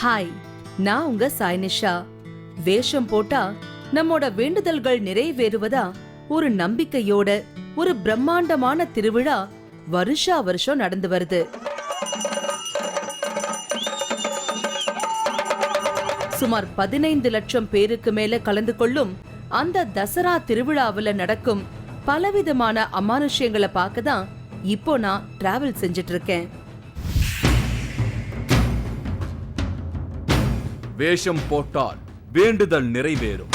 Hi, நான் உங்க சாய்னிஷா. வேஷம் போட்டா நம்மோட வேண்டுதல்கள் நிறைவேறுவதா ஒரு நம்பிக்கையோட ஒரு பிரம்மாண்டமான திருவிழா வருஷா வருஷம் நடந்து வருது. சுமார் 15 லட்சம் பேருக்கு மேல கலந்து கொள்ளும் அந்த தசரா திருவிழாவுல நடக்கும் பலவிதமான அமானுஷ்யங்களை பார்க்கதான் இப்போ நான் டிராவல் செஞ்சிட்டு இருக்கேன். வேஷம் போட்டால் வேண்டுதல் நிறைவேறும்.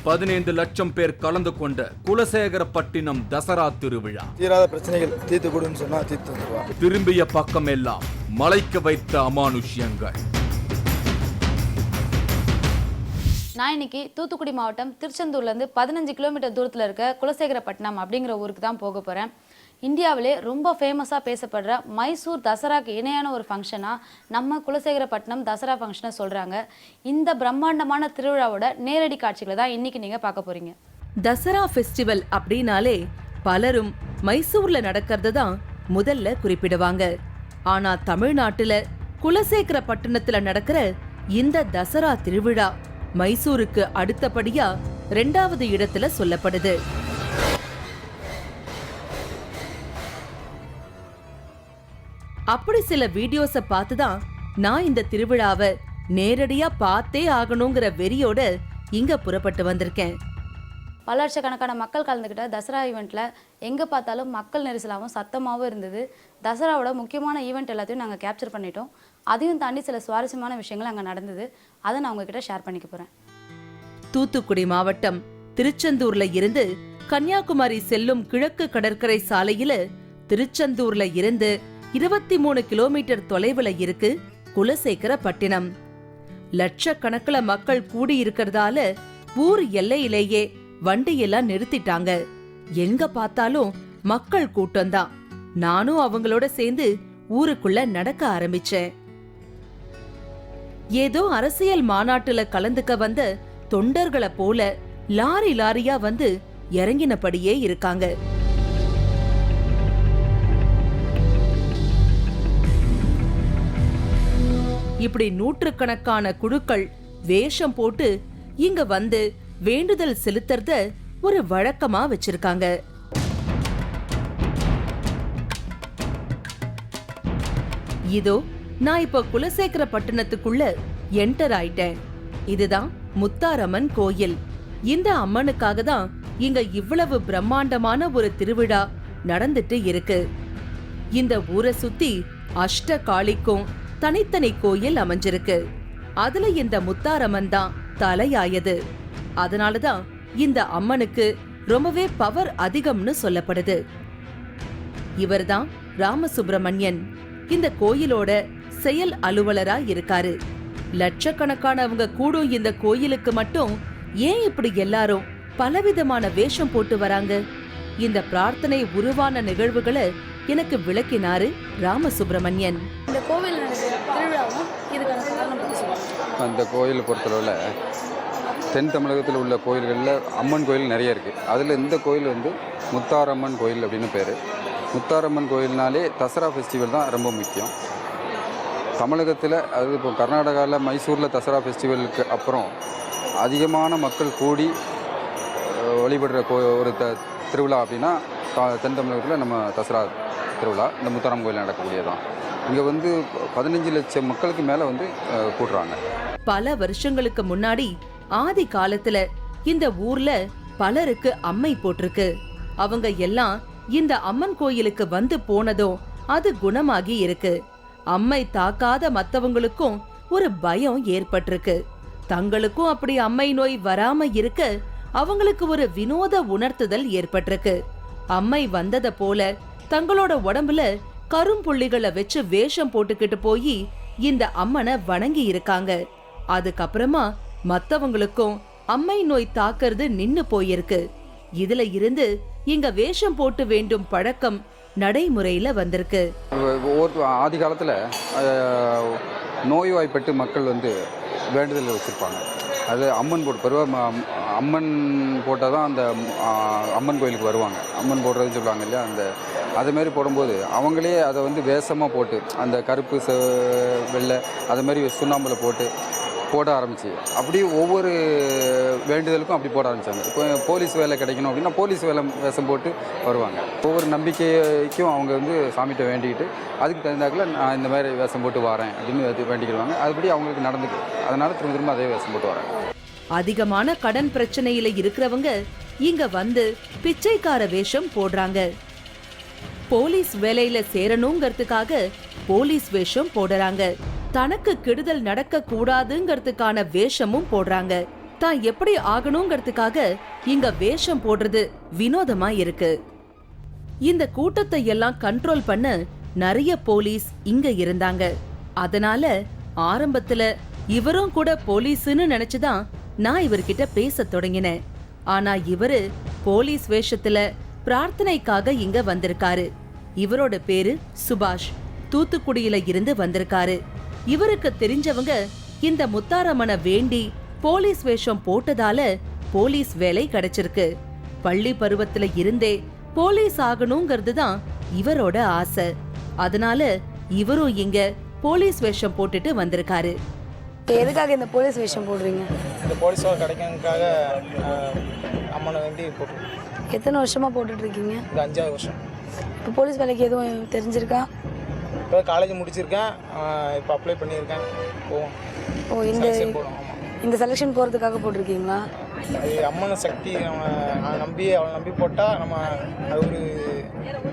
15 லட்சம் பேர் கலந்து கொண்ட குலசேகரப்பட்டினம் தசரா திருவிழா. தீராத பிரச்சனைகள் தீர்த்து கொடுன்னு சொன்னா தீர்த்து வந்துருவாங்க. திரும்பிய பக்கம் எல்லாம் மலைக்க வைத்த அமானுஷ்யங்கள். நான் இன்னைக்கு தூத்துக்குடி மாவட்டம் திருச்செந்தூர்லேருந்து 15 கிலோமீட்டர் தூரத்தில் இருக்க குலசேகரப்பட்டினம் அப்படிங்கிற ஊருக்கு தான் போக போகிறேன். இந்தியாவிலே ரொம்ப ஃபேமஸாக பேசப்படுற மைசூர் தசராக்கு இணையான ஒரு ஃபங்க்ஷனாக நம்ம குலசேகரப்பட்டினம் தசரா ஃபங்க்ஷனை சொல்கிறாங்க. இந்த பிரம்மாண்டமான திருவிழாவோட நேரடி காட்சிகளை தான் இன்னைக்கு நீங்கள் பார்க்க போகிறீங்க. தசரா ஃபெஸ்டிவல் அப்படின்னாலே பலரும் மைசூர்ல நடக்கிறது தான் முதல்ல குறிப்பிடுவாங்க. ஆனா தமிழ்நாட்டுல குலசேகரப்பட்டினத்துல நடக்கிற இந்த தசரா திருவிழா மைசூருக்கு அடுத்தபடியா 2வது இடத்துல சொல்லப்படுது. அப்படி சில வீடியோஸ பார்த்துதான் நான் இந்த திருவிழாவை நேரடியா பார்த்தே ஆகணுங்கிற வெறியோட இங்க புறப்பட்டு வந்திருக்கேன். பல லட்சக்கணக்கான மக்கள் கலந்துக்கிட்ட தசரா ஈவெண்ட்டில் எங்கே பார்த்தாலும் மக்கள் நெரிசலாகவும் சத்தமாகவும் இருந்தது. தசராவோட முக்கியமான ஈவெண்ட் எல்லாத்தையும் நாங்கள் கேப்சர் பண்ணிட்டோம். அதையும் தாண்டி சில சுவாரஸ்யமான விஷயங்கள் அங்கே நடந்தது. அதை நான் உங்ககிட்ட ஷேர் பண்ணிக்க போகிறேன். தூத்துக்குடி மாவட்டம் திருச்செந்தூர்ல இருந்து கன்னியாகுமரி செல்லும் கிழக்கு கடற்கரை சாலையில திருச்செந்தூர்ல இருந்து 23 கிலோமீட்டர் தொலைவுல இருக்கு குலசேகரப்பட்டினம். லட்சக்கணக்கில் மக்கள் கூடி இருக்கிறதால ஊர் எல்லையிலேயே வண்டியெல்லாம் நிறுத்திட்டாங்க. எங்க பார்த்தாலும் மக்கள் கூட்டம்தான். நானும் அவங்களோட சேர்ந்து ஊருக்குள்ள நடக்க ஆரம்பிச்சேன். ஏதோ அரசியல் மாநாட்டுல கலந்துக்க வந்த தொண்டர்களை போல லாரி லாரியா வந்து இறங்கினபடியே இருக்காங்க. இப்படி நூற்றுக்கணக்கான குழுக்கள் வேஷம் போட்டு இங்க வந்து வேண்டுதல் செலுத்துறத ஒரு வழக்கமா வச்சிருக்காங்க. இதோ நான் இப்ப குலசேகரப்பட்டினத்துக்குள்ள என்டர் ஆயிட்டேன். இதுதான் முத்தாரம்மன் கோயில். இந்த அம்மனுக்காக தான் இங்க இவ்வளவு பிரம்மாண்டமான ஒரு திருவிழா நடந்துட்டு இருக்கு. இந்த ஊரை சுத்தி அஷ்ட காளிக்கும் தனித்தனி கோயில் அமைஞ்சிருக்கு. அதுல இந்த முத்தாரம்மன் தான் தலையாயது. அதனாலதான் இந்த அம்மனுக்கு ரொம்பவே பவர் அதிகம்னு சொல்லப்படுது. இவர்தான் ராமசுப்ரமணியன். இந்த கோயிலோட செயல் அலுவலரா இருக்காரு. லட்சக்கணக்கானவங்க கூடும் இந்த கோயிலுக்கு மட்டும் ஏன் இப்படி எல்லாரும் பலவிதமான வேஷம் போட்டு வராங்க? இந்த பிரார்த்தனை உருவான நிகழ்வுகளை எனக்கு விளக்கினாரு ராமசுப்ரமணியன். இந்த கோவில் திருவிழாவும் இதுக்கான காரணம் பற்றி சொல்லுங்க. அந்த கோயிலை பொறுத்தளவில் தென் தமிழகத்தில் உள்ள கோயில்களில் அம்மன் கோயில் நிறைய இருக்குது. அதில் இந்த கோயில் வந்து முத்தாரம்மன் கோயில் அப்படின்னு பேர். முத்தாரம்மன் கோயில்னாலே தசரா ஃபெஸ்டிவல் தான் ரொம்ப முக்கியம். தமிழகத்தில் அது இப்போ கர்நாடகாவில் மைசூரில் தசரா ஃபெஸ்டிவலுக்கு அப்புறம் அதிகமான மக்கள் கூடி வழிபடுற ஒரு திருவிழா அப்படின்னா தென் தமிழகத்தில் நம்ம தசரா திருவிழா இந்த முத்தாரம் கோயில் நடக்கக்கூடியதான். இங்கே வந்து 15 லட்சம் மக்களுக்கு மேலே வந்து கூடுறாங்க. பல வருஷங்களுக்கு முன்னாடி ஆதி காலத்துல இந்த ஊர்ல பலருக்கு அம்மை போட்டிருக்கு. அவங்க எல்லாம் இந்த அம்மன் கோயிலுக்கு வந்து போனதும் அது குணமாகி இருக்கு. அம்மை தாக்காத மத்தவங்களுக்கும் ஒரு பயம் ஏற்பட்டிருக்கு. தங்களுக்கும் அப்படி அம்மை நோய் வராம இருக்க அவங்களுக்கு ஒரு வினோத உணர்த்துதல் ஏற்பட்டிருக்கு. அம்மை வந்தத போல தங்களோட உடம்புல கரும்புள்ளிகளை வச்சு வேஷம் போட்டுக்கிட்டு போய் இந்த அம்மனை வணங்கி இருக்காங்க. அதுக்கப்புறமா மத்தவங்களுக்கும் அம்மை நோய் தாக்குறது நின்னு போயிருக்கு. இதுல இருந்து இங்க வேஷம் போட்டு வேண்டும் பழக்கம் நடைமுறையில வந்திருக்கு. ஆதி காலத்துல நோய்வாய்ப்பட்டு மக்கள் வந்து வேண்டுதல் வச்சிருப்பாங்க. அது அம்மன் போட்டு பெருவாக அம்மன் போட்டால் தான் அந்த அம்மன் கோயிலுக்கு வருவாங்க. அம்மன் போடுறதுன்னு சொல்லுவாங்க இல்லையா, அந்த அது மாதிரி போடும்போது அவங்களே அதை வந்து வேஷமாக போட்டு அந்த கருப்பு வெள்ளை அது மாதிரி சுண்ணாம்பில் போட ஆரம்பிச்சு அப்படி ஒவ்வொரு வேண்டுதலுக்கும் அப்படி போட ஆரம்பித்தாங்க. இப்போ போலீஸ் வேலை கிடைக்கணும் அப்படின்னா போலீஸ் வேஷம் போட்டு வருவாங்க. ஒவ்வொரு நம்பிக்கைக்கும் அவங்க வந்து சாமிகிட்ட வேண்டிக்கிட்டு அதுக்கு தகுந்தாக்கில் நான் இந்த மாதிரி வேஷம் போட்டு வரேன் அப்படின்னு வேண்டிக்கிடுவாங்க. அதுபடி அவங்களுக்கு நடந்துக்கு, அதனால திரும்ப திரும்ப அதே வேஷம் போட்டு வரேன். அதிகமான கடன் பிரச்சனையில இருக்கிறவங்க இங்க வந்து பிச்சைக்கார வேஷம் போடுறாங்க. போலீஸ் வேலையில சேரணுங்கிறதுக்காக போலீஸ் வேஷம் போடுறாங்க. தனக்கு கெடுதல் நடக்க கூடாதுங்கிறதுக்கான வேஷமும் போடுறாங்க. தான் எப்படி ஆகணுங்கிறதுக்காக இங்க வேஷம் போடுறது வினோதமா இருக்கு. இந்த கூட்டத்தை எல்லாம் கண்ட்ரோல் பண்ண நிறைய போலீஸ் இங்க இருந்தாங்க. அதனால ஆரம்பத்துல இவரும் கூட போலீஸ்னு நினைச்சுதான் நான் இவர்கிட்ட பேச தொடங்கினேன். ஆனா இவரு போலீஸ் வேஷத்துல பிரார்த்தனைக்காக இங்க வந்திருக்காரு. இவரோட பேரு சுபாஷ். தூத்துக்குடியில இருந்து வந்திருக்காரு. இவருக்கு தெரிஞ்சவங்க இந்த முத்தாரம்மனை வேண்டி போலீஸ் வேஷம் போட்டதால போலீஸ் வேலை கிடைச்சிருக்கு. பள்ளி பருவத்துல இருந்தே போலீஸ் ஆகணுங்கிறது தான் இவரோட ஆசை. அதனால இவரும் இங்க போலீஸ் வேஷம் போட்டுட்டு வந்திருக்காரு. எதுக்காக இந்த போலீஸ் வேஷம் போடுறீங்க? இந்த போலீஸ் வேலை கிடைக்கிறதுக்காக அம்மனை வேண்டி போட்டுருக்கோம். எத்தனை வருஷமா போட்டுட்டு இருக்கீங்க? இது 5வது வருஷம். இப்போ போலீஸ் வேலைக்கு எதுவும் தெரிஞ்சிருக்கா? இப்போ காலேஜ் முடிச்சிருக்கேன், இப்போ அப்ளை பண்ணியிருக்கேன். போவோம். ஓ, இந்த செலெக்ஷன் போகிறதுக்காக போட்டிருக்கீங்களா? அது அம்மனை சக்தி, அவனை நம்பி போட்டால் நம்ம அது ஒரு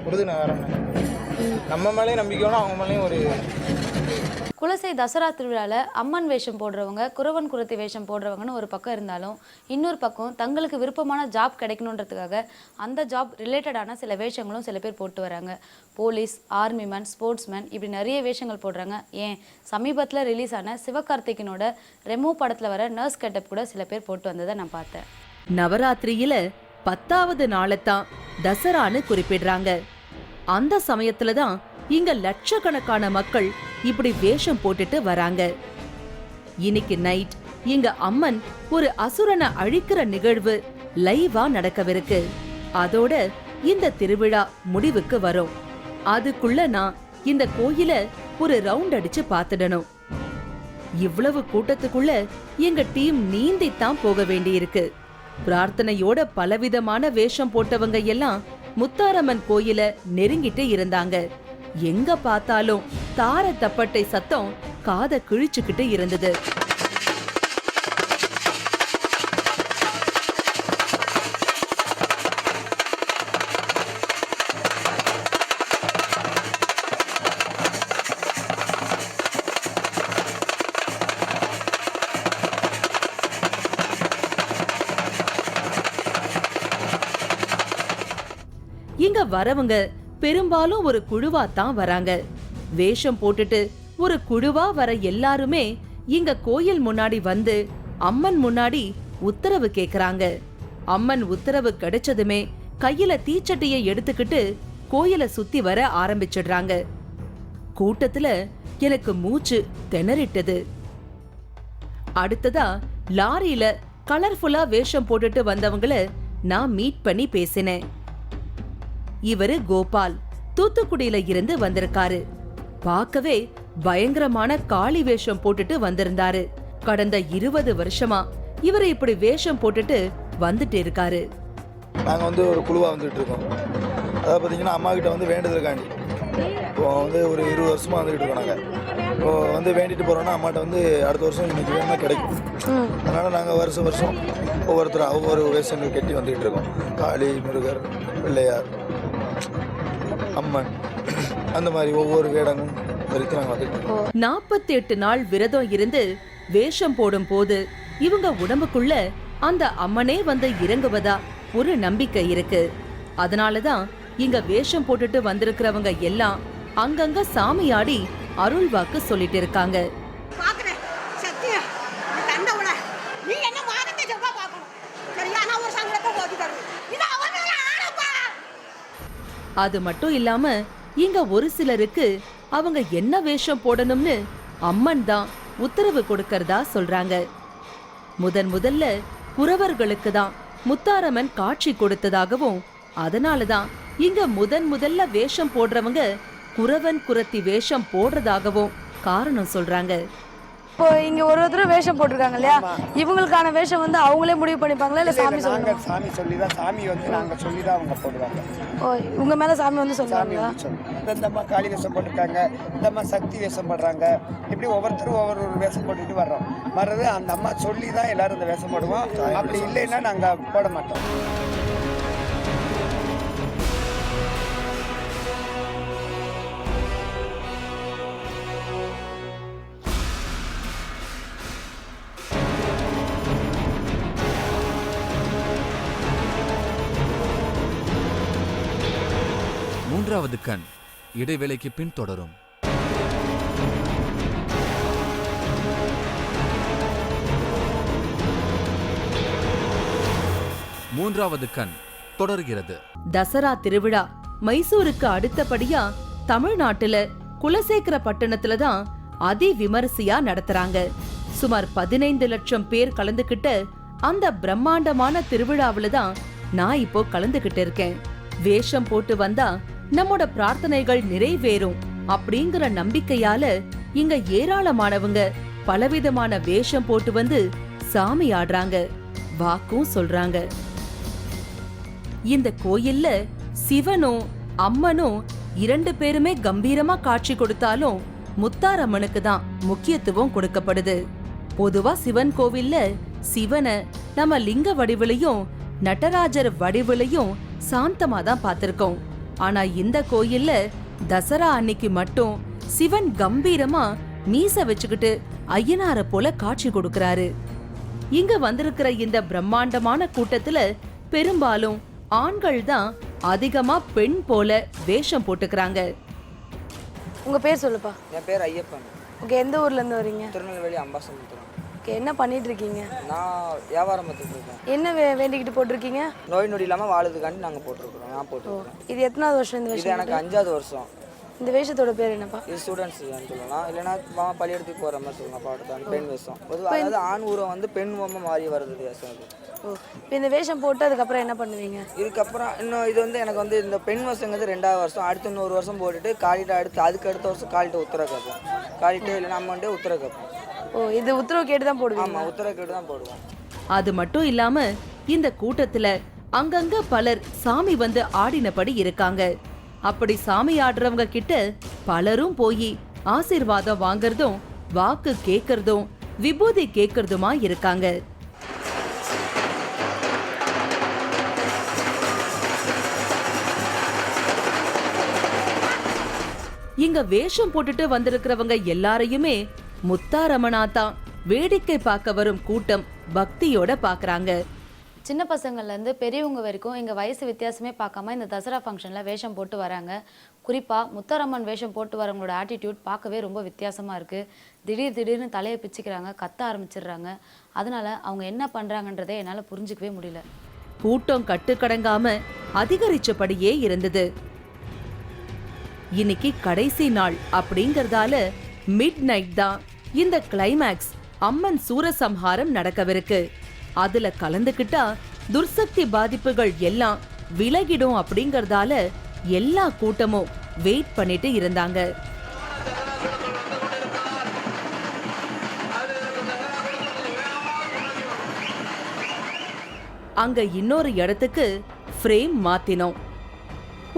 உறுதுணை வேற. நம்ம மேலேயும் நம்பிக்கையோட அவங்க மேலேயும் ஒரு. குலசை தசரா திருவிழாவில் அம்மன் வேஷம் போடுறவங்க, குறவன் குறத்தி வேஷம் போடுறவங்கன்னு ஒரு பக்கம் இருந்தாலும், இன்னொரு பக்கம் தங்களுக்கு விருப்பமான ஜாப் கிடைக்கணுன்றதுக்காக அந்த ஜாப் ரிலேட்டடான சில வேஷங்களும் சில பேர் போட்டு வராங்க. போலீஸ், ஆர்மிமேன், ஸ்போர்ட்ஸ்மேன், இப்படி நிறைய வேஷங்கள் போடுறாங்க. ஏன் சமீபத்தில் ரிலீஸ் ஆன சிவகார்த்திகனோட ரெமோ படத்தில் வர நர்ஸ் கெட்டப் கூட சில பேர் போட்டு வந்ததை நான் பார்த்தேன். நவராத்திரியில 10வது நாளைத்தான் தசரான்னு குறிப்பிடுறாங்க. அந்த சமயத்துலதான் இங்க லட்சக்கணக்கான மக்கள் இப்படி வேஷம் போட்டுட்டு வராங்க. இன்னைக்கு நைட் இங்க அம்மன் ஒரு அசுரனை அழிக்கிற நிகழ்வு லைவா நடக்கவிருக்கு. அதோட இந்த திருவிழா முடிவுக்கு வரும். அதுக்குள்ள நான் இந்த கோயில ஒரு ரவுண்ட் அடிச்சு பாத்துடணும். இவ்வளவு கூட்டத்துக்குள்ள எங்க டீம் நீந்தித்தான் போக வேண்டியிருக்கு. பிரார்த்தனையோட பலவிதமான வேஷம் போட்டவங்க எல்லாம் முத்தாரம்மன் கோயில நெருங்கிட்டு இருந்தாங்க. எங்க பார்த்தாலும் தார தப்பட்டை சத்தம் காதை கிழிச்சுக்கிட்டு இருந்தது. இங்க வரவங்க பெரும்பாலும் ஒரு குழுவா தான் வராங்க. வேஷம் போட்டுட்டு ஒரு குழுவா வர எல்லாருமே இங்க கோயில் முன்னாடி வந்து அம்மன் முன்னாடி உத்தரவு கேக்குறாங்க. அம்மன் உத்தரவு கிடைச்சதுமே கையில தீச்சட்டியை எடுத்துக்கிட்டு கோயிலை சுத்தி வர ஆரம்பிச்சிடுறாங்க. கூட்டத்துல எனக்கு மூச்சு திணறிட்டது. அடுத்ததா லாரியில கலர்ஃபுல்லா வேஷம் போட்டுட்டு வந்தவங்கள நான் மீட் பண்ணி பேசினேன். இவரு கோபால், தூத்துக்குடியில இருந்து வந்திருக்காரு. பார்க்கவே பயங்கரமான காளி வேஷம் போட்டுட்டு வந்திருந்தாரு. கடந்த 20 வருஷமா இவரு இப்படி வேஷம் போட்டுட்டு வந்துட்டு இருக்காரு. நாங்க வந்து ஒரு குழுவா வந்துட்டு இருக்கோம். அதாவது பாத்தீங்கன்னா அம்மா கிட்ட வந்து வேண்டுதலுக்காண்டி இப்போ வந்து ஒரு 20 வருஷமா வந்துட்டு இருக்கோம். நாங்க இப்போ வந்து வேண்டிட்டு போறோம்னா அம்மாட்ட வந்து அடுத்த வருஷம் இன்னைக்கு வேணும்னா கிடைக்கும். அதனால நாங்க வருஷம் ஒவ்வொருத்தரும் ஒவ்வொரு வேஷங்கள் கட்டி வந்துட்டு இருக்கோம். காளி, முருகர், பிள்ளையார், அம்மன், அந்த மாதிரி ஒவ்வொரு வேடமும் வரைக்கும் நாங்கள் வந்துட்டோம். 48 நாள் விரதம் இருந்து வேஷம் போடும் போது இவங்க உடம்புக்குள்ள அந்த அம்மனே வந்து இறங்குவதா ஒரு நம்பிக்கை இருக்கு. அதனாலதான் இங்க வேஷம் போட்டுட்டு வந்திருக்கிறவங்க எல்லாம் அங்கங்க சாமியாடி அருள் வாக்கு சொல்லிட்டு இருக்காங்க. அது மட்டும் இல்லாம இங்க ஒரு சிலருக்கு அவங்க என்ன வேஷம் போடணும்னு அம்மன் தான் உத்தரவு கொடுக்கறதா சொல்றாங்க. முதல்ல குறவர்களுக்கு தான் முத்தாரம்மன் காட்சி கொடுத்ததாகவும் அதனாலதான் இங்க முதல்ல வேஷம் போடுறவங்க குறவன் குறத்தி வேஷம் போடுறதாகவும் காரணம் சொல்றாங்க. இப்போ இங்க ஒரு ஒருத்தர் வேஷம் போட்டிருக்காங்க இல்லையா, இவங்களுக்கான வேஷம் வந்து அவங்களே முடிவு பண்ணிப்பாங்களா இல்ல சாமி நாங்க சொல்லுவாங்க? சாமி சொல்லி தான், சாமி வந்து நாங்க சொல்லி தான் அவங்க போடுவாங்க. ஓ, உங்க மேல சாமி வந்து சாமி சொல்லுவாங்களா? வந்து சொல்லி இந்த அம்மா காளி வேஷம் போட்டிருக்காங்க, இந்த அம்மா சக்தி வேஷம் போடுறாங்க, இப்படி ஒவ்வொருத்தரும் ஒவ்வொரு வேஷம் போட்டுட்டு வர்றது அந்த அம்மா சொல்லி தான் எல்லாரும் இந்த வேஷம் போடுவோம். அப்படி இல்லைன்னா நாங்க போட மாட்டோம். மூன்றாவது கண் இடைவேளைக்கு பின் தொடரும். மூன்றாவது கண் தொடர்கிறது. தசரா திருவிழா மைசூருக்கு அடுத்தபடியா தமிழ்நாட்டுல குலசேகரப்பட்டினத்துல தான் அதி விமரிசையா நடத்துறாங்க. சுமார் 15 லட்சம் பேர் கலந்துகிட்ட அந்த பிரம்மாண்டமான திருவிழாவில தான் நான் இப்போ கலந்துகிட்டு இருக்கேன். வேஷம் போட்டு வந்தா நம்மோட பிரார்த்தனைகள் நிறைவேறும் அப்படிங்கிற நம்பிக்கையால இங்க ஏராளமானவங்க பலவிதமான வேஷம் போட்டு வந்து சாமி ஆடுறாங்க, வாக்கும் சொல்றாங்க. இந்த கோயில்ல சிவனும் அம்மனும் 2 பேருமே கம்பீரமா காட்சி கொடுத்தாலும் முத்தாரம்மனுக்கு தான் முக்கியத்துவம் கொடுக்கப்படுது. பொதுவா சிவன் கோவில்ல சிவனை நம்ம லிங்க வடிவிலையும் நடராஜர் வடிவிலையும் சாந்தமா தான் பார்த்திருக்கோம். ஆனா இந்த கோயில்ல தசரா அன்னைக்கு மட்டும் சிவன் கம்பீரமா மீச வச்சுக்கிட்டு ஐயனார போல காட்சி கொடுக்கறாரு. இங்க வந்திருக்கிற இந்த பிரம்மாண்டமான கூட்டத்துல பெரும்பாலும் ஆண்கள் தான் அதிகமா பெண் போல வேஷம் போட்டுக்கிறாங்க. உங்க பேர் சொல்லுப்பா. என் பேர் ஐயப்பன். ஓகே, எந்த ஊர்ல இருந்து வரீங்க? திருநெல்வேலி அம்பாசமுத்திரம். ஓகே, என்ன பண்ணிட்டு இருக்கீங்க? நான் வியாபாரம் பார்த்துட்டு இருக்கேன். என்ன வேண்டிக்கிட்டு போட்டிருக்கீங்க? நோய் நொடி இல்லாமல் வாழுதுக்காண்டி நாங்கள் போட்டிருக்கிறோம். நான் போட்டிருக்கிறேன். இது எத்தனாவது வருஷம் இந்த இது வேஷம்? எனக்கு 5வது வருஷம். இந்த வேஷத்தோட பேர் என்னப்பா? இது ஸ்டூடெண்ட்ஸ் சொல்லலாம், இல்லைன்னா பள்ளியிடத்துக்கு போகிற மாதிரி சொல்லலாம். பாட்டு பெண் வேஷம் பொதுவாக, அதாவது ஆண் ஊரம் வந்து பெண் ஊரமாக மாறி வருது வேஷம் அது. ஓ, இப்போ இந்த வேஷம் போட்டு அதுக்கப்புறம் என்ன பண்ணுவீங்க? இதுக்கப்புறம் இன்னும் இது வந்து எனக்கு வந்து இந்த பெண் வருஷங்கிறது 2வது வருஷம். அடுத்து இன்னொரு வருஷம் போட்டுட்டு காலிட்ட அதுக்கு அடுத்த வருஷம் காலிட்ட உத்தரவு கேட்போம். காலிட்டு இல்லைன்னா அம்மன்ட்டு உத்தரவு கேட்போம். ஓ, இது உத்தரவு கேட்டு தான் போடுவீங்க? ஆமாம், உத்தரவு கேட்டு தான் போடுவோம். அது மட்டும் இல்லாம இந்த கூட்டத்துல அங்கங்க பலர் சாமி வந்து ஆடினபடி இருக்காங்க. அப்படி சாமி ஆடுறவங்க கிட்ட பலரும் போய் ஆசீர்வாதம் வாங்கறதும் வாக்கு கேட்கறதும் விபூதி கேட்கறதுமா இருக்காங்க. இங்க வேஷம் போட்டுட்டு வந்திருக்கிறவங்க எல்லாரையுமே முத்தாரம்மனாத்தான் வேடிக்கை பார்க்க வரும் கூட்டம் பக்தியோட பாக்குறாங்க. சின்ன பசங்கள்லேருந்து பெரியவங்க வரைக்கும் எங்கள் வயசு வித்தியாசமே பார்க்காம இந்த தசரா ஃபங்க்ஷனில் வேஷம் போட்டு வராங்க. குறிப்பாக முத்தாரம்மன் வேஷம் போட்டு வரவங்களோட ஆட்டிடியூட் பார்க்கவே ரொம்ப வித்தியாசமாக இருக்குது. திடீர்னு தலையை பிச்சுக்கிறாங்க, கத்த ஆரம்பிச்சிடுறாங்க. அதனால அவங்க என்ன பண்ணுறாங்கன்றதை என்னால் புரிஞ்சிக்கவே முடியல. கூட்டம் கட்டுக்கடங்காம அதிகரிச்சபடியே இருந்தது. இன்னைக்கு கடைசி நாள் அப்படிங்கறதால மிட் நைட் தான் இந்த கிளைமேக்ஸ் அம்மன் சூரசம்ஹாரம் நடக்கவிருக்கு. அதுல கலந்துக்கிட்டா துர்சக்தி பாதிப்புகள் எல்லாம் விலகிடும் அப்படிங்கறதால எல்லா கூட்டமும் வெயிட் பண்ணிட்டு இருந்தாங்க. அங்க இன்னொரு இடத்துக்கு ஃப்ரேம் மாத்தினோம்.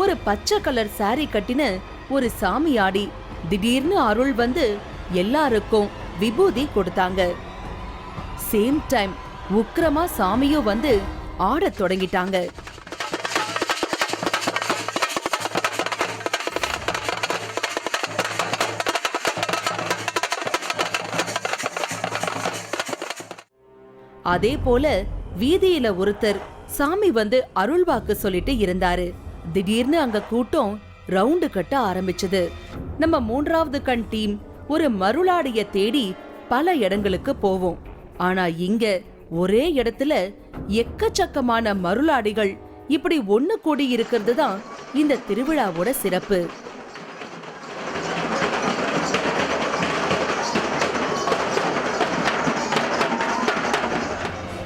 ஒரு பச்சை கலர் சாரி கட்டின ஒரு சாமியாடி திடீர்னு அருள் வந்து எல்லாருக்கும் விபூதி கொடுத்தாங்க. சேம் டைம் உக்கிரமா சாமியும் வந்து ஆடத் தொடங்கிட்டாங்க. அதே போல வீதியில ஒருத்தர் சாமி வந்து அருள்வாக்கு சொல்லிட்டு இருந்தாரு. திடீர்னு அங்க கூட்டம் ரவுண்டு கட்ட ஆரம்பிச்சது. நம்ம 3வது கண் டீம் ஒரு மருளாடிய தேடி பல இடங்களுக்கு போவோம். ஆனா இங்க ஒரே இடத்துல எக்கச்சக்கமான மருளாடிகள் இப்படி ஒண்ணு கூடி இருக்கிறது தான் இந்த திருவிழாவோட சிறப்பு.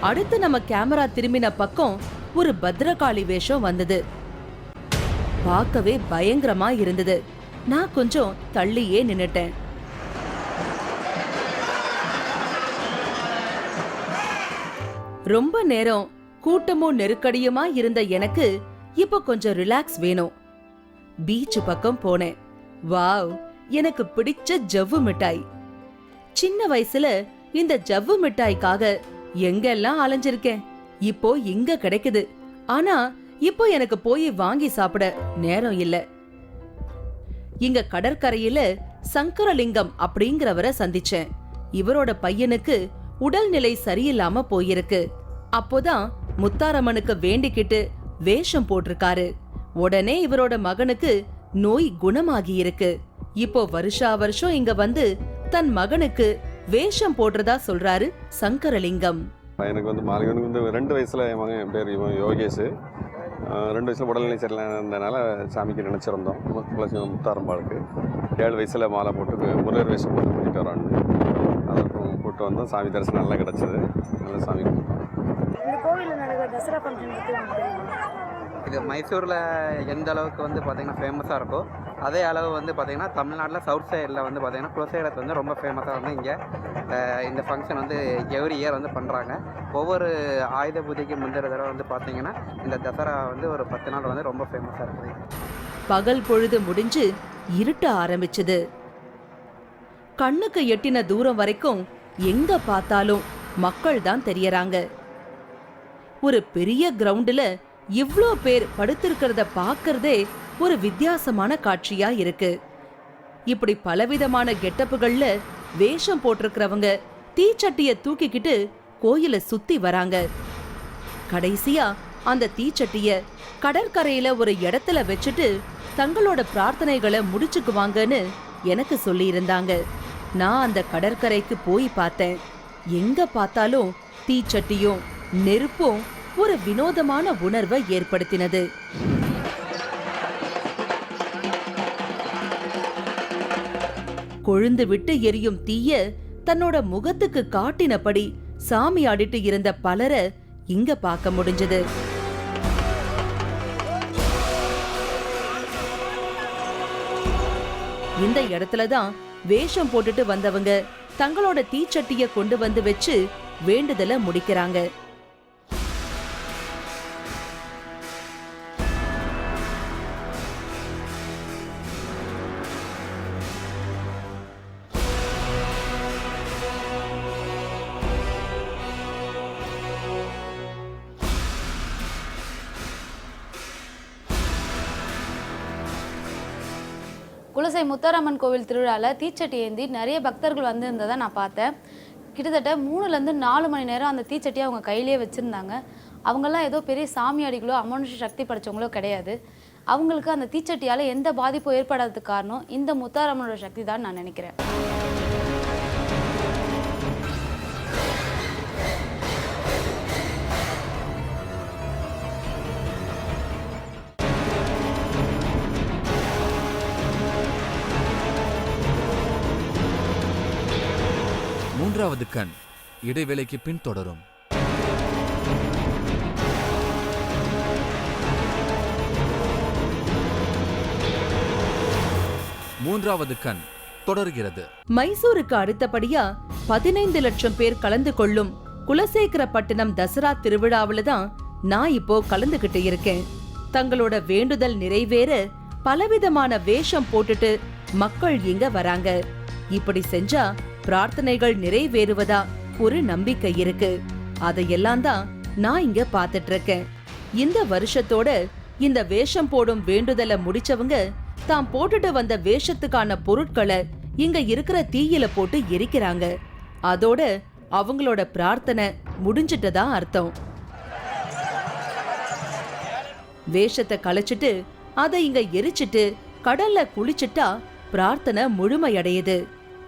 அடுத்து நம்ம கேமரா திரும்பின பக்கம் ஒரு பத்ரகாளி வேஷம் வந்தது. பார்க்கவே பயங்கரமா இருந்தது. நான் கொஞ்சம் தள்ளியே நின்னுட்டேன். ரொம்ப நேரம் கூட்டமும் நெருக்கடியுமா இருந்த எனக்கு இப்ப கொஞ்சம் ரிலாக்ஸ் வேணும். பீச் பக்கம் போனேன். வாவ், எனக்கு பிடிச்ச ஜவ்வு மிட்டாய். சின்ன வயசுல இந்த ஜவ்வு மிட்டாய்க்காக எங்கெல்லாம் அலைஞ்சிருக்கேன். இப்போ இங்க கிடைக்குது. ஆனா இப்போ எனக்கு போய் வாங்கி சாப்பிட நேரம் இல்ல. இங்க கடற்கரையில சங்கரலிங்கம் அப்படிங்கிறவரை சந்திச்சேன். இவரோட பையனுக்கு உடல்நிலை சரியில்லாம போயிருக்கு. அப்போதான் முத்தாரம்மனுக்கு வேண்டிக்கிட்டு வேஷம் போட்டிருக்காரு. உடனே இவரோட மகனுக்கு நோய் குணமாகி இருக்கு. இப்போ வருஷா வருஷம் இங்க வந்து தன் மகனுக்கு வேஷம் போடுறதா சொல்றாரு சங்கரலிங்கம். எனக்கு வந்து மாலிகனுக்கு வந்து 2 வயசுல என் மகன் பேர் யோகேஷ். 2 வயசுல உடல்நிலை சரியில்லைன்றனால சாமிக்கு நினைச்சிருந்தோம். முத்தாரம்பாளுக்கு 7 வயசுல மாலை போட்டு முருகர் வேஷம் போட்டு கூட்டிட்டு வரான்னு அதற்கும் கூப்பிட்டு வந்தோம். சாமி தரிசனம் நல்லா கிடச்சிது. நல்ல சாமி. இந்த கோவிலில் நடக்கிற தசரா ஃபங்க்ஷன் இது மைசூரில் எந்த அளவுக்கு வந்து பார்த்திங்கன்னா ஃபேமஸாக இருக்கோ அதே அளவு வந்து பார்த்திங்கன்னா தமிழ்நாட்டில் சவுத் சைடில் வந்து பார்த்திங்கன்னா குலசேகரத்தில் வந்து ரொம்ப ஃபேமஸாக வந்து இங்கே இந்த ஃபங்க்ஷன் வந்து எவ்ரி இயர் வந்து பண்ணுறாங்க. ஒவ்வொரு ஆயுத பூஜைக்கு முந்திர தடவை வந்து பார்த்திங்கன்னா இந்த தசரா வந்து ஒரு 10 நாள் வந்து ரொம்ப ஃபேமஸாக இருக்குது. பகல் பொழுது முடிஞ்சு இருட்ட ஆரம்பிச்சது. கண்ணுக்கு எட்டின தூரம் வரைக்கும் எங்க பார்த்தாலும் மக்கள் தான் தெரியறாங்க. ஒரு பெரிய கிரவுண்டுல இவ்ளோ பேர் படுத்திருக்கிறத பார்க்கறதே ஒரு வித்தியாசமான காட்சியா இருக்கு. இப்படி பலவிதமான கெட்டப்புகள்ல வேஷம் போட்டிருக்கிறவங்க தீச்சட்டிய தூக்கிக்கிட்டு கோயில சுத்தி வராங்க. கடைசியா அந்த தீச்சட்டிய கடற்கரையில ஒரு இடத்துல வச்சுட்டு தங்களோட பிரார்த்தனைகளை முடிச்சுக்குவாங்கன்னு எனக்கு சொல்லி இருந்தாங்க. நான் அந்த கடற்கரைக்கு போய் பார்த்தேன். எங்க பார்த்தாலும் தீச்சட்டியும் நெருப்பும் ஒரு வினோதமான உணர்வை ஏற்படுத்தினது. கொழுந்து விட்டு எரியும் தீய தன்னோட முகத்துக்கு காட்டினபடி சாமி ஆடிட்டு இருந்த பலரை இங்க பார்க்க முடிஞ்சது. இந்த இடத்துலதான் வேஷம் போட்டுட்டு வந்தவங்க தங்களோட தீச்சட்டிய கொண்டு வந்து வச்சு வேண்டுதலை முடிக்கிறாங்க. குலசை முத்தாரம்மன் கோவில் திருவிழாவில் தீச்சட்டி ஏந்தி நிறைய பக்தர்கள் வந்திருந்ததை நான் பார்த்தேன். கிட்டத்தட்ட 3லேருந்து 4 மணி நேரம் அந்த தீச்சட்டியை அவங்க கையிலேயே வச்சுருந்தாங்க. அவங்கெல்லாம் ஏதோ பெரிய சாமியாடிகளோ அமானுஷ சக்தி படைச்சவங்களோ கிடையாது. அவங்களுக்கு அந்த தீச்சட்டியால் எந்த பாதிப்பும் ஏற்படாததுக்கு காரணம் இந்த முத்தாரம்மனோட சக்தி தான் நான் நினைக்கிறேன். மூன்றாவது கண் இடைவேளைக்கு பின் தொடரும். மூன்றாவது கண் தொடர்கிறது. மைசூருக்கு அடுத்தபடியா 15 லட்சம் பேர் கலந்து கொள்ளும் குலசேகரப்பட்டினம் தசரா திருவிழாவில தான் நான் இப்போ கலந்துகிட்டு இருக்கேன். தங்களோட வேண்டுதல் நிறைவேற பலவிதமான வேஷம் போட்டுட்டு மக்கள் இங்க வராங்க. இப்படி செஞ்சா பிரார்த்தனைகள் நிறைவேறுவதா ஒரு நம்பிக்கை இருக்கு. அதையெல்லாம் தான் நான் இங்க பாத்துட்டு இருக்கேன். இந்த வருஷத்தோட இந்த வேஷம் போடும் வேண்டுதலை முடிச்சவங்க தாம் போட்டுட்டு வந்த வேஷத்துக்கான பொருட்களை இங்க இருக்கிற தீயில போட்டு எரிக்கிறாங்க. அதோட அவங்களோட பிரார்த்தனை முடிஞ்சிட்டதா அர்த்தம். வேஷத்தை கலைச்சிட்டு அதை இங்க எரிச்சிட்டு கடல்ல குளிச்சிட்டா பிரார்த்தனை முழுமையடையுது.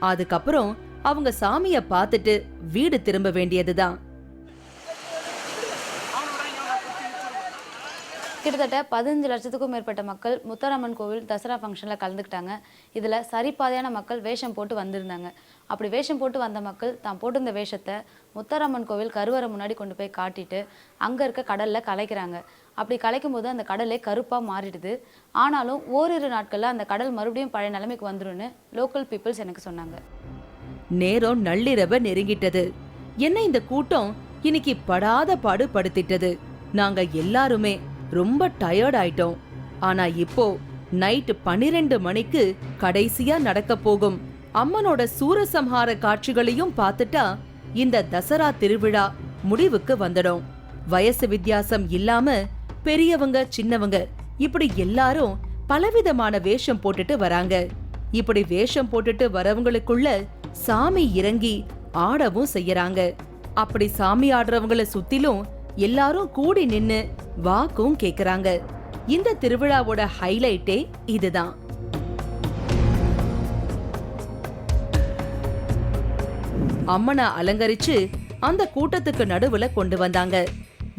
அதுக்கப்புறம் அவங்க சாமிய பார்த்துட்டு வீடு திரும்ப வேண்டியதுதான். கிட்டத்தட்ட 15 லட்சத்துக்கும் மேற்பட்ட மக்கள் முத்தாரம்மன் கோவில் தசரா ஃபங்க்ஷனில் கலந்துக்கிட்டாங்க. இதில் சரிபாதையான மக்கள் வேஷம் போட்டு வந்திருந்தாங்க. அப்படி வேஷம் போட்டு வந்த மக்கள் தான் போட்டிருந்த வேஷத்தை முத்தாரம்மன் கோவில் கருவறை முன்னாடி கொண்டு போய் காட்டிட்டு அங்கே இருக்க கடலில் கலைக்கிறாங்க. அப்படி கலைக்கும் போது அந்த கடலே கருப்பாக மாறிடுது. ஆனாலும் ஓரிரு நாட்களில் அந்த கடல் மறுபடியும் பழைய நிலைமைக்கு வந்துருன்னு லோக்கல் பீப்புள்ஸ் எனக்கு சொன்னாங்க. நேரம் நள்ளிரவ நெருங்கிட்டது. என்ன இந்த கூட்டம் இன்னைக்கு படாத பாடு படுத்திட்டது. நாங்க எல்லாருமே ரொம்ப டயர்ட் ஆயிட்டோம். ஆனா இப்போ நைட் 12 மணிக்கு கடைசியா நடக்க போகும் அம்மனோட சூரசம்ஹார காட்சிகளையும் பார்த்துட்டா இந்த தசரா திருவிழா முடிவுக்கு வந்துடும். வயசு வித்தியாசம் இல்லாம பெரியவங்க சின்னவங்க இப்படி எல்லாரும் பலவிதமான வேஷம் போட்டுட்டு வராங்க. இப்படி வேஷம் போட்டுட்டு வரவங்களுக்குள்ள சாமி இறங்கி ஆடவும் செய்யறாங்க. அப்படி சாமி ஆடுறவங்கள சுத்திலும் எல்லாரும் கூடி நின்னு வாக்கும் கேக்குறாங்க. இந்த திருவிழாவோட ஹைலைட்டே இதுதான். அம்மனை அலங்கரிச்சு அந்த கூட்டத்துக்கு நடுவுல கொண்டு வந்தாங்க.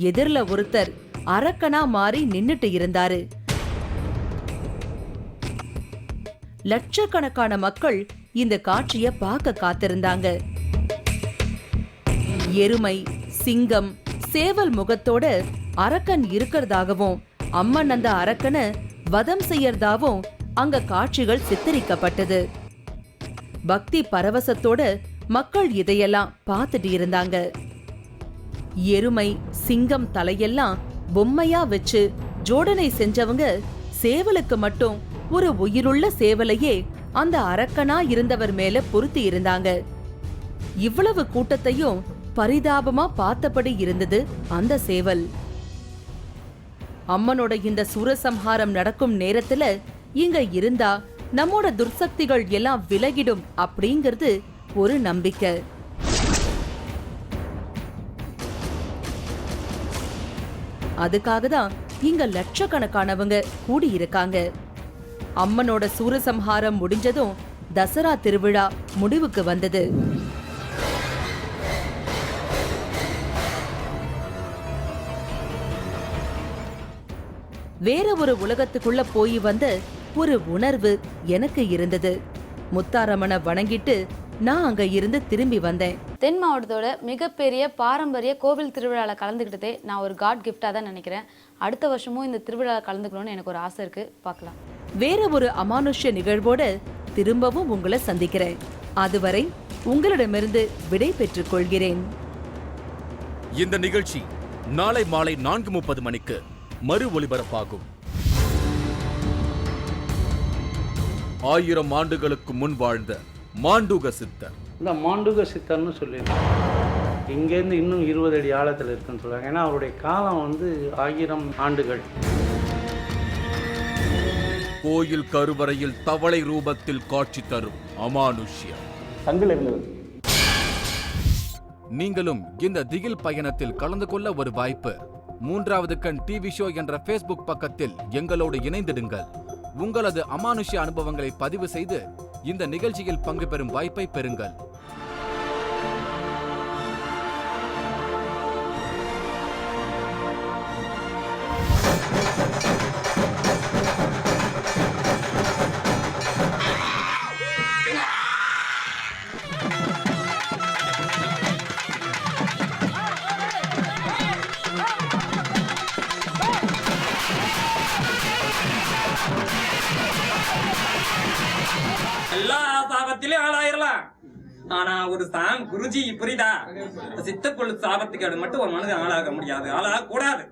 எதிர்ல ஒருத்தர் அரக்கனா மாறி நின்னுட்டு இருந்தாரு. லட்சக்கணக்கான மக்கள் இந்த காட்சிய பார்க்க காத்திருந்தாங்க. எருமை, சிங்கம், சேவல் முகத்தோட அரக்கன் இருக்கிறதாகவும் அம்மன் அந்த அரக்கனை வதம் செய்யறதாவும் அங்க காட்சிகள் சித்தரிக்கப்பட்டது. பக்தி பரவசத்தோட மக்கள் இதையெல்லாம் பார்த்துட்டு இருந்தாங்க. எருமை, சிங்கம் தலையெல்லாம் பொம்மையா வச்சு ஜோடனை செஞ்சவங்க சேவலுக்கு மட்டும் ஒரு உயிருள்ள சேவலையே அந்த அரக்கனா இருந்தவர் மேல பொருத்தி இருந்தாங்க. இவ்வளவு கூட்டத்தையும் பரிதாபமா பார்த்தபடி இருந்தது அந்த சேவல். அம்மனோட இந்த சூரசம்ஹாரம் நடக்கும் நேரத்துல இங்க இருந்தா நம்மோட துர்சக்திகள் எல்லாம் விலகிடும் அப்படிங்கிறது ஒரு நம்பிக்கை. அதுக்காக தான் இங்க லட்சக்கணக்கானவங்க கூடி இருக்காங்க. அம்மனோட சூரசம்ஹாரம் முடிஞ்சதும் தசரா திருவிழா முடிவுக்கு வந்தது. வேற ஒரு உலகத்துக்குள்ள போய் வந்த ஒரு உணர்வு எனக்கு இருந்தது. முத்தாரம்மனை வணங்கிட்டு நான் அங்க இருந்து திரும்பி வந்தேன். தென் மாவட்டத்தோட மிகப்பெரிய பாரம்பரிய கோவில் திருவிழாவில் கலந்துக்கிட்டதே நான் ஒரு காட் கிஃப்டாக தான் நினைக்கிறேன். அடுத்த வருஷமும் இந்த திருவிழாவில் கலந்துக்கணும்னு எனக்கு ஒரு ஆசை இருக்கு. பார்க்கலாம். வேற ஒரு அமானுஷ்ய நிகழ்வோட திரும்பவும் உங்களை சந்திக்கிறேன். அதுவரை உங்களிடமிருந்து விடை பெற்றுக் கொள்கிறேன். இந்த நிகழ்ச்சி நாளை மாலை 4:30 மணிக்கு மறு ஒளிபரப்பாகும். 1000 ஆண்டுகளுக்கு முன் வாழ்ந்த மாண்டூக சித்தர். இந்த மாண்டூக சித்தர்னு சொல்லியிருக்காங்க. இங்கேருந்து இன்னும் 20 அடி ஆழத்தில் இருக்குன்னு சொல்லுவாங்க. ஏன்னா அவருடைய காலம் 1000 ஆண்டுகள். கோயில் கருவறையில் தவளை ரூபத்தில் காட்சி தரும் அமானுஷ்யம். நீங்களும் இந்த திகில் பயணத்தில் கலந்து கொள்ள ஒரு வாய்ப்பு. 3வது கண் டிவி ஷோ என்ற ஃபேஸ்புக் பக்கத்தில் எங்களோடு இணைந்திடுங்கள். உங்களது அமானுஷ்ய அனுபவங்களை பதிவு செய்து இந்த நிகழ்ச்சியில் பங்கு பெறும் வாய்ப்பை பெறுங்கள். எல்லா சாபத்திலும் ஆளாயிரலாம். ஆனா ஒரு குருஜி புரியுதா? சித்தக்குழு சாபத்துக்கு மட்டும் ஒரு மனிதன் ஆளாக முடியாது, ஆளாக கூடாது.